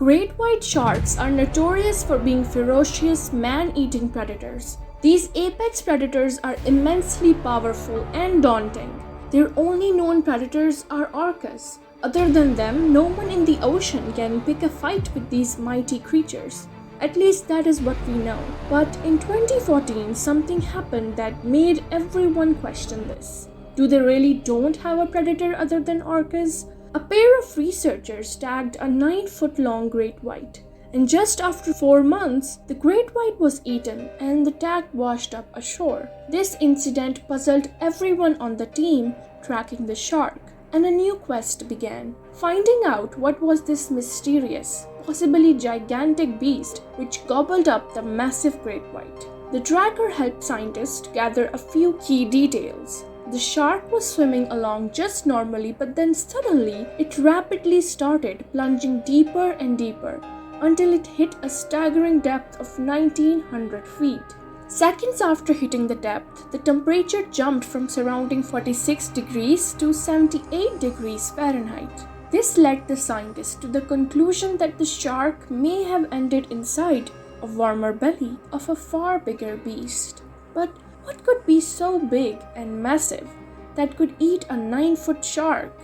Great white sharks are notorious for being ferocious, man-eating predators. These apex predators are immensely powerful and daunting. Their only known predators are orcas. Other than them, no one in the ocean can pick a fight with these mighty creatures. At least that is what we know. But in 2014, something happened that made everyone question this. Do they really don't have a predator other than orcas? A pair of researchers tagged a 9-foot-long great white. And just after 4 months, the great white was eaten and the tag washed up ashore. This incident puzzled everyone on the team tracking the shark, and a new quest began. Finding out what was this mysterious, possibly gigantic beast which gobbled up the massive great white. The tracker helped scientists gather a few key details. The shark was swimming along just normally, but then suddenly it rapidly started plunging deeper and deeper until it hit a staggering depth of 1900 feet. Seconds after hitting the depth, the temperature jumped from surrounding 46 degrees to 78 degrees Fahrenheit. This led the scientists to the conclusion that the shark may have ended inside a warmer belly of a far bigger beast. But what could be so big and massive that could eat a 9-foot shark?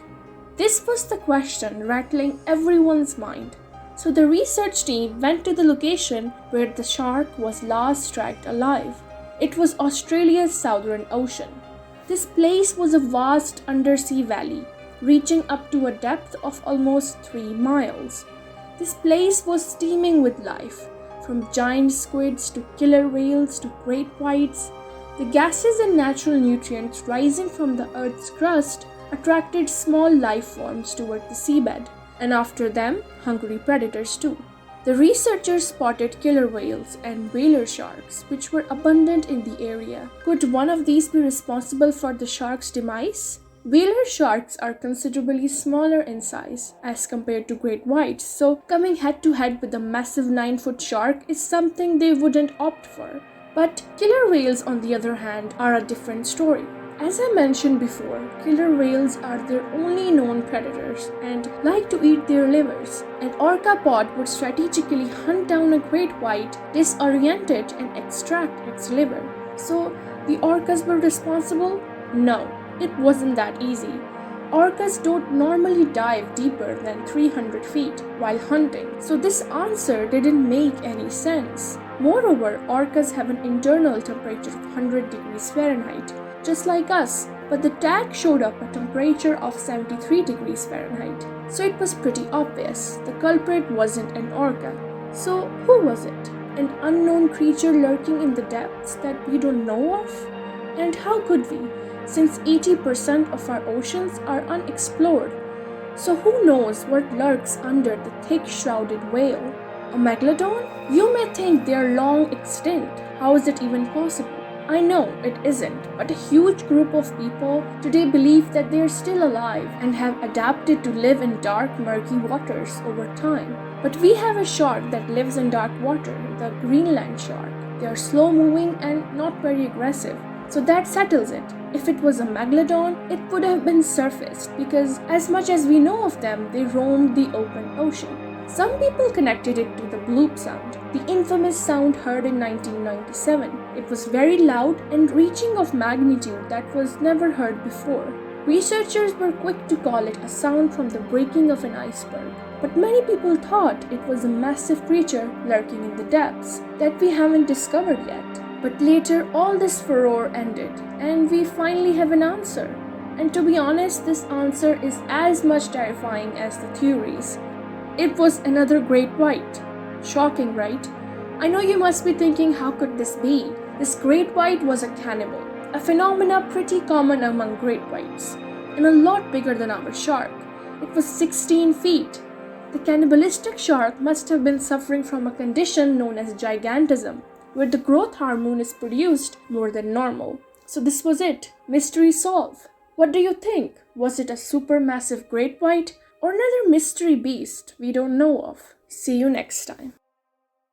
This was the question rattling everyone's mind. So the research team went to the location where the shark was last tracked alive. It was Australia's Southern Ocean. This place was a vast undersea valley, reaching up to a depth of almost 3 miles. This place was steaming with life, from giant squids to killer whales to great whites. The gases and natural nutrients rising from the Earth's crust attracted small life forms toward the seabed, and after them, hungry predators too. The researchers spotted killer whales and whaler sharks, which were abundant in the area. Could one of these be responsible for the shark's demise? Whaler sharks are considerably smaller in size as compared to great whites, so coming head to head with a massive 9-foot shark is something they wouldn't opt for. But killer whales, on the other hand, are a different story. As I mentioned before, killer whales are their only known predators and like to eat their livers. An orca pod would strategically hunt down a great white, disorient it, and extract its liver. So, the orcas were responsible? No, it wasn't that easy. Orcas don't normally dive deeper than 300 feet while hunting, so this answer didn't make any sense. Moreover, orcas have an internal temperature of 100 degrees Fahrenheit, just like us, but the tag showed up a temperature of 73 degrees Fahrenheit, so it was pretty obvious the culprit wasn't an orca. So who was it? An unknown creature lurking in the depths that we don't know of? And how could we, since 80% of our oceans are unexplored? So who knows what lurks under the thick shrouded whale? A megalodon? You may think they are long extinct. How is it even possible? I know it isn't, but a huge group of people today believe that they are still alive and have adapted to live in dark, murky waters over time. But we have a shark that lives in dark water, the Greenland shark. They are slow-moving and not very aggressive. So that settles it. If it was a megalodon, it would have been surfaced because as much as we know of them, they roamed the open ocean. Some people connected it to the bloop sound, the infamous sound heard in 1997. It was very loud and reaching of magnitude that was never heard before. Researchers were quick to call it a sound from the breaking of an iceberg, but many people thought it was a massive creature lurking in the depths that we haven't discovered yet. But later, all this furore ended, and we finally have an answer. And to be honest, this answer is as much terrifying as the theories. It was another great white. Shocking, right? I know you must be thinking, how could this be? This great white was a cannibal, a phenomena pretty common among great whites, and a lot bigger than our shark. It was 16 feet. The cannibalistic shark must have been suffering from a condition known as gigantism, where the growth hormone is produced more than normal. So this was it. Mystery solved. What do you think? Was it a supermassive great white or another mystery beast we don't know of? See you next time.